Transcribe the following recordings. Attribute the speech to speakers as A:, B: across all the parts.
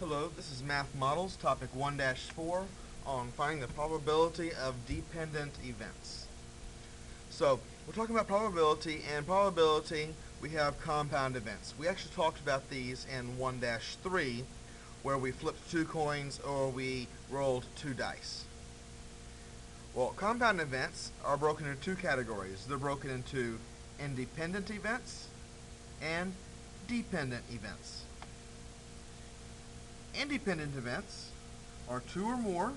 A: Hello, this is Math Models, topic 1-4 on finding the probability of dependent events. So, we're talking about probability, and probability, we have compound events. We actually talked about these in 1-3, where we flipped 2 coins or we rolled 2 dice. Well, compound events are broken into 2 categories. They're broken into independent events and dependent events. Independent events are 2 or more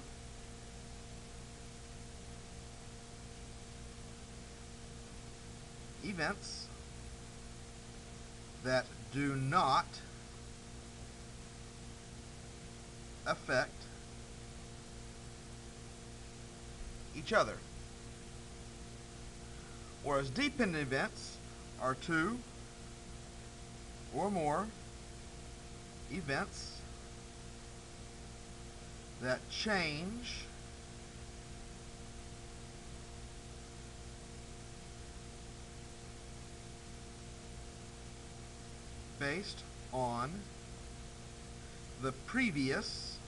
A: events that do not affect each other. Whereas dependent events are 2 or more events that change based on the previous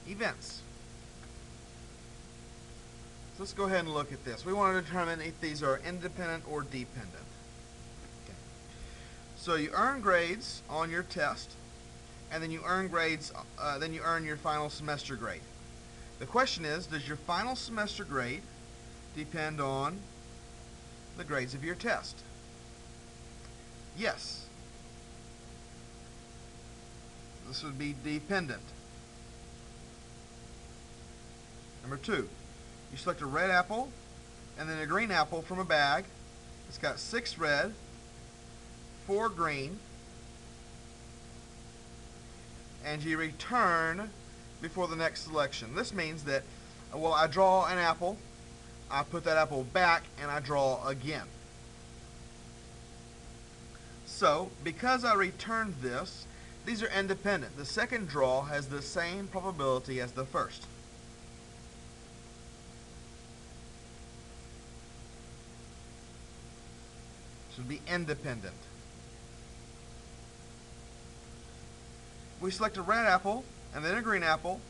A: events. So let's go ahead and look at this. We want to determine if these are independent or dependent. Okay. So you earn grades on your test, and then you earn grades. Then you earn your final semester grade. The question is, does your final semester grade depend on the grades of your test? Yes. This would be dependent. Number 2, you select a red apple and then a green apple from a bag. It's got 6 red, 4 green, and you return before the next selection. This means that, well, I draw an apple, I put that apple back, and I draw again. So, because I returned this, these are independent. The second draw has the same probability as the first. This would be independent. We select a red apple and then a green apple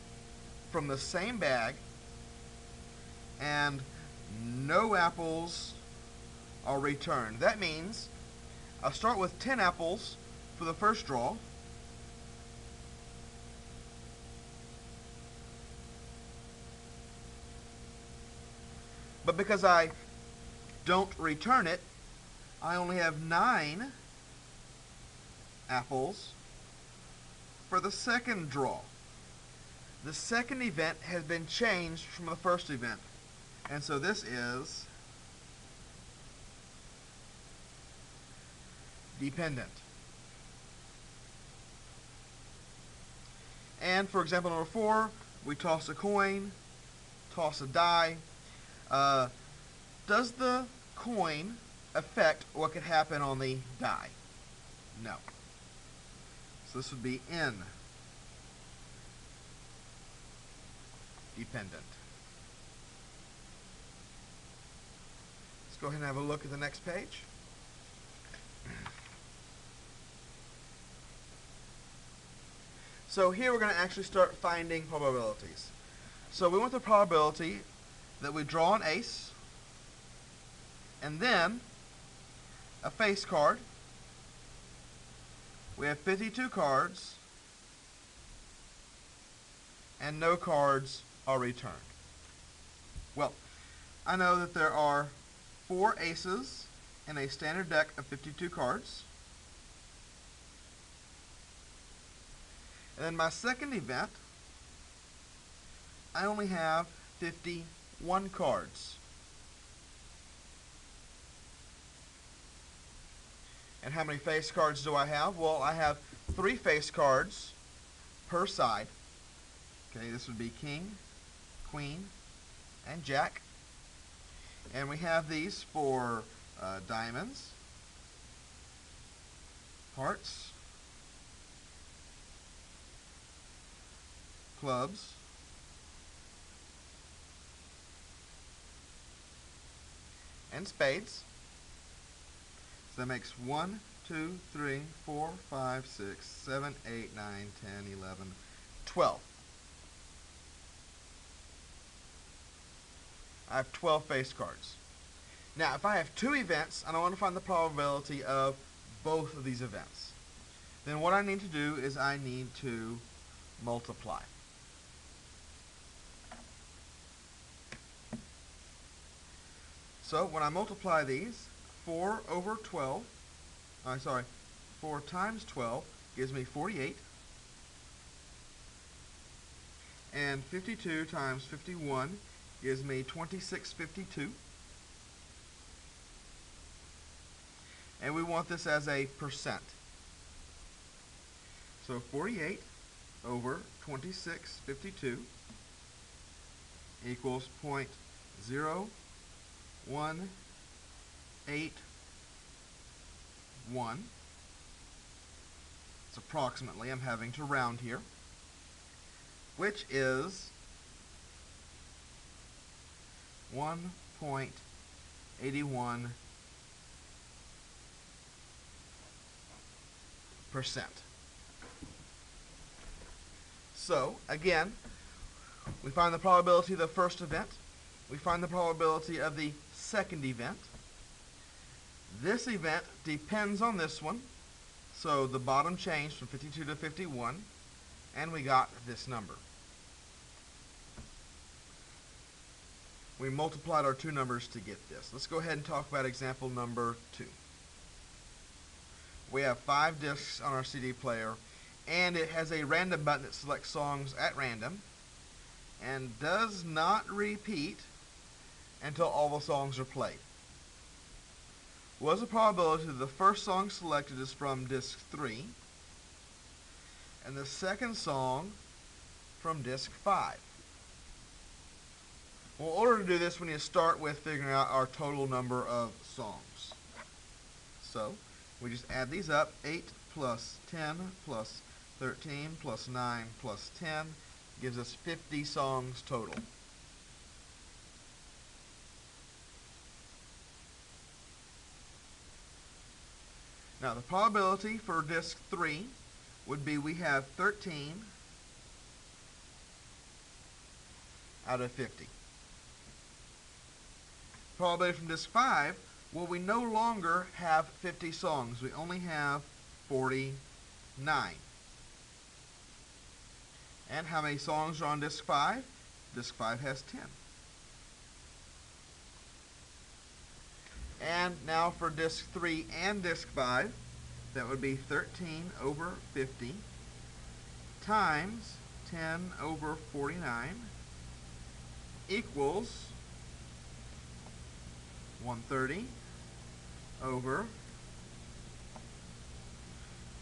A: from the same bag, and no apples are returned. That means I'll start with 10 apples for the first draw. But because I don't return it, I only have 9 apples for the second draw. The second event has been changed from the first event, and so this is dependent. And for example number 4, we toss a coin, toss a die. Does the coin affect what could happen on the die? No. So this would be independent. Let's go ahead and have a look at the next page. So here we're going to actually start finding probabilities. So we want the probability that we draw an ace, and then a face card. We have 52 cards, and no cards are returned. Well, I know that there are 4 aces in a standard deck of 52 cards. And then my second event, I only have 51 cards. And how many face cards do I have? Well, I have 3 face cards per side. Okay, this would be king, queen, and jack. And we have these for diamonds, hearts, clubs, and spades. So that makes 1, 2, 3, 4, 5, 6, 7, 8, 9, 10, 11, 12. I have 12 face cards. Now, if I have two events and I want to find the probability of both of these events, then what I need to do is I need to multiply. So when I multiply these, 4 times 12 gives me 48. And 52 times 51 gives me 2652. And we want this as a percent. So 48 over 2652 equals 0.0181. It's approximately, I'm having to round here, which is 1.81%. So, again, we find the probability of the first event. We find the probability of the second event. This event depends on this one. So the bottom changed from 52 to 51, and we got this number. We multiplied our two numbers to get this. Let's go ahead and talk about example number 2. We have 5 discs on our CD player, and it has a random button that selects songs at random and does not repeat until all the songs are played. What is the probability that the first song selected is from disc 3 and the second song from disc 5? Well, in order to do this, we need to start with figuring out our total number of songs. So we just add these up. 8 plus 10 plus 13 plus 9 plus 10 gives us 50 songs total. Now, the probability for disc 3 would be we have 13 out of 50. Probability from disc 5, well, we no longer have 50 songs. We only have 49. And how many songs are on disc 5? Disc 5 has 10. And now for disc 3 and disc 5, that would be 13 over 50 times 10 over 49 equals 130 over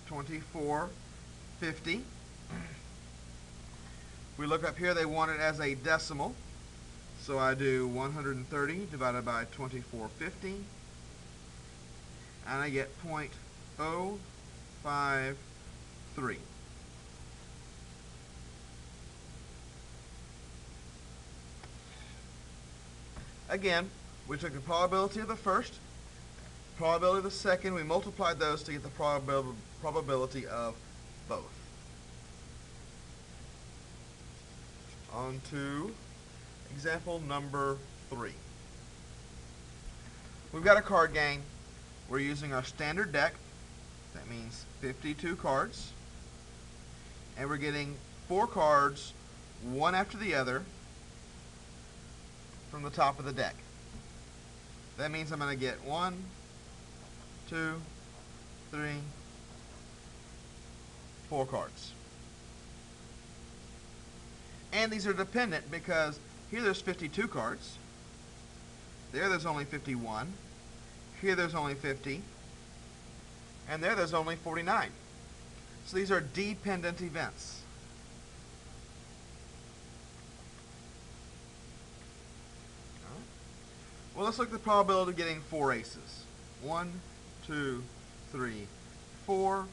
A: 2450. We look up here, they want it as a decimal. So I do 130 divided by 2450, and I get 0.053. Again, we took the probability of the first, probability of the second, we multiplied those to get the probability of both. On to example number 3. We've got a card game. We're using our standard deck. That means 52 cards. And we're getting 4 cards, one after the other, from the top of the deck. That means I'm going to get 1, 2, 3, 4 cards. And these are dependent because here there's 52 cards. There's only 51. Here there's only 50. And there's only 49. So these are dependent events. Well, let's look at the probability of getting 4 aces. 1, 2, 3, 4.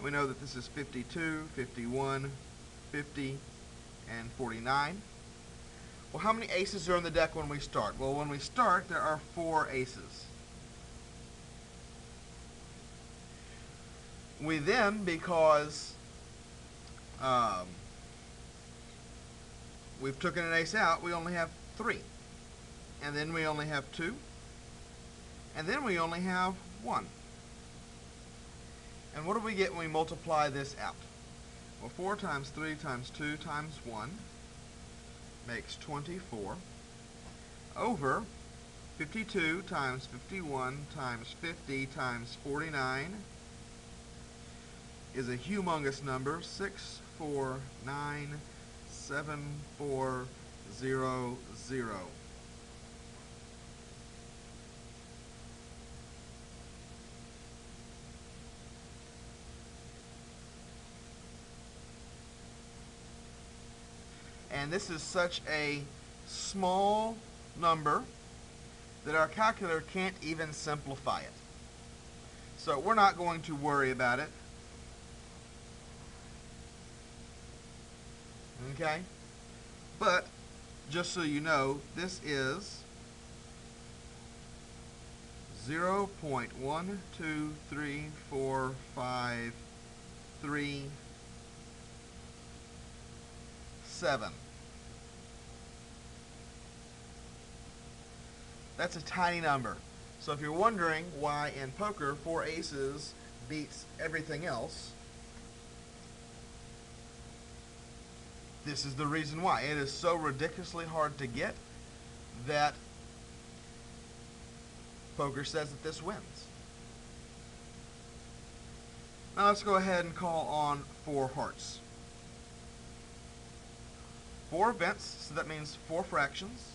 A: We know that this is 52, 51, 50, and 49. Well, how many aces are in the deck when we start? Well, when we start, there are 4 aces. We then, because we've taken an ace out, we only have 3. And then we only have 2. And then we only have 1. And what do we get when we multiply this out? Well, 4 times 3 times 2 times 1 makes 24 over 52 times 51 times 50 times 49 is a humongous number, 6497400. And this is such a small number that our calculator can't even simplify it. So we're not going to worry about it. Okay? But, just so you know, this is 0.1234537. That's a tiny number. So if you're wondering why in poker 4 aces beats everything else, this is the reason why. It is so ridiculously hard to get that poker says that this wins. Now let's go ahead and call on 4 hearts. 4 events, so that means 4 fractions.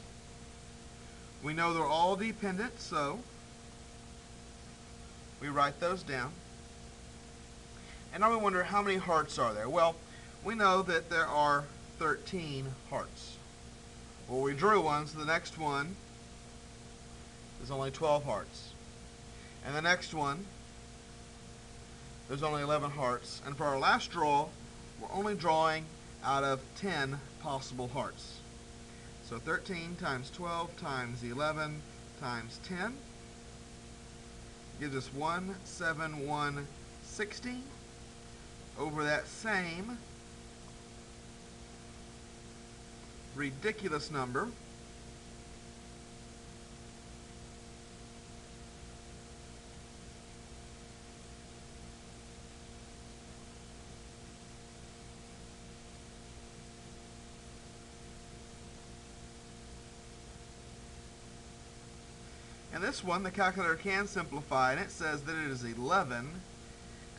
A: We know they're all dependent, so we write those down. And now we wonder, how many hearts are there? Well, we know that there are 13 hearts. Well, we drew one, so the next one is only 12 hearts. And the next one, there's only 11 hearts. And for our last draw, we're only drawing out of 10 possible hearts. So 13 times 12 times 11 times 10 gives us 17160 over that same ridiculous number And this one, the calculator can simplify, and it says that it is 11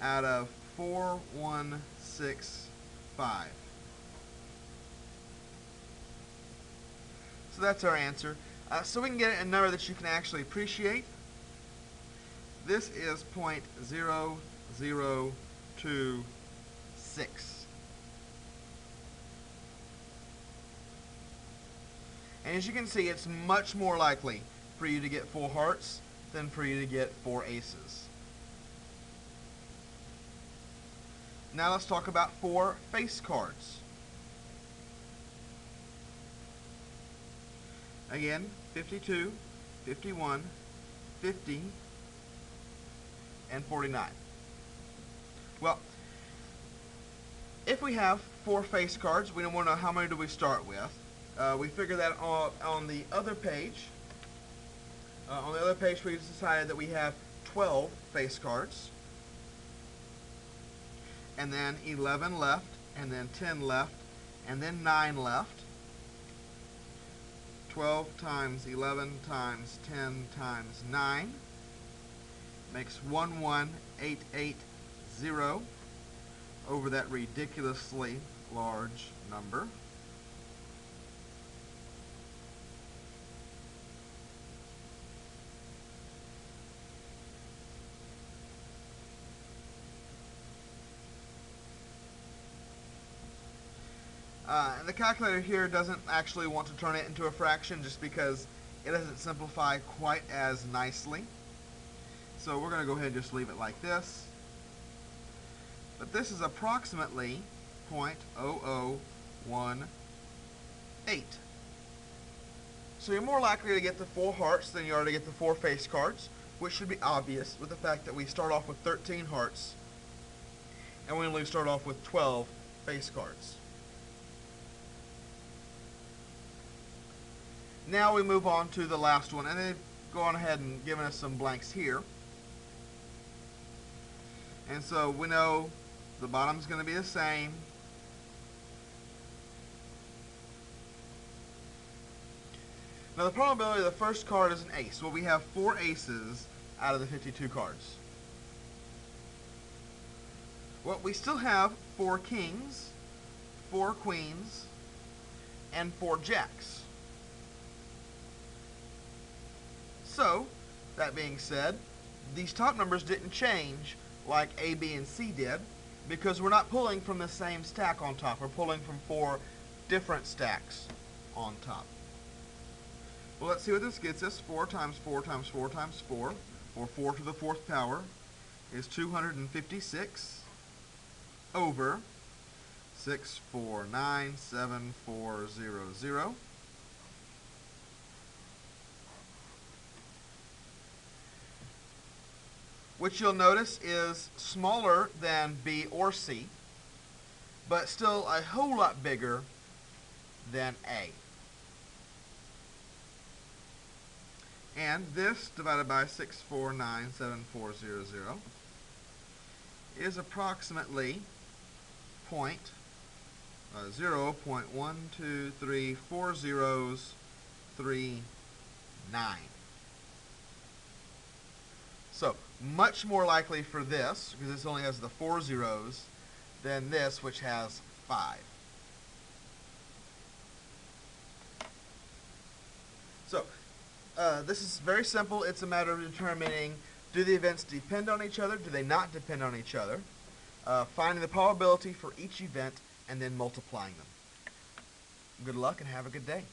A: out of 4165. So that's our answer. So we can get a number that you can actually appreciate. This is 0.0026. And as you can see, it's much more likely for you to get 4 hearts than for you to get 4 aces. Now let's talk about 4 face cards. Again, 52, 51, 50, and 49. Well, if we have 4 face cards, we don't want to know how many do we start with. We figure that on the other page. On the other page, we decided that we have 12 face cards, and then 11 left, and then 10 left, and then 9 left. 12 times 11 times 10 times 9 makes 11880 over that ridiculously large number. And the calculator here doesn't actually want to turn it into a fraction just because it doesn't simplify quite as nicely. So we're going to go ahead and just leave it like this. But this is approximately 0.0018. So you're more likely to get the 4 hearts than you are to get the 4 face cards, which should be obvious with the fact that we start off with 13 hearts and we only start off with 12 face cards. Now we move on to the last one, and they've gone ahead and given us some blanks here. And so we know the bottom's going to be the same. Now the probability of the first card is an ace. Well, we have 4 aces out of the 52 cards. Well, we still have 4 kings, 4 queens, and 4 jacks. So, that being said, these top numbers didn't change like A, B, and C did, because we're not pulling from the same stack on top. We're pulling from 4 different stacks on top. Well, let's see what this gets us. 4 times 4 times 4 times 4, or 4 to the 4th power, is 256 over 6497400. Which you'll notice is smaller than B or C, but still a whole lot bigger than A. And this divided by 6497400 is approximately 0.1234039. So, much more likely for this, because this only has the 4 zeros, than this, which has 5. So, this is very simple. It's a matter of determining, do the events depend on each other? Do they not depend on each other? Finding the probability for each event, and then multiplying them. Good luck and have a good day.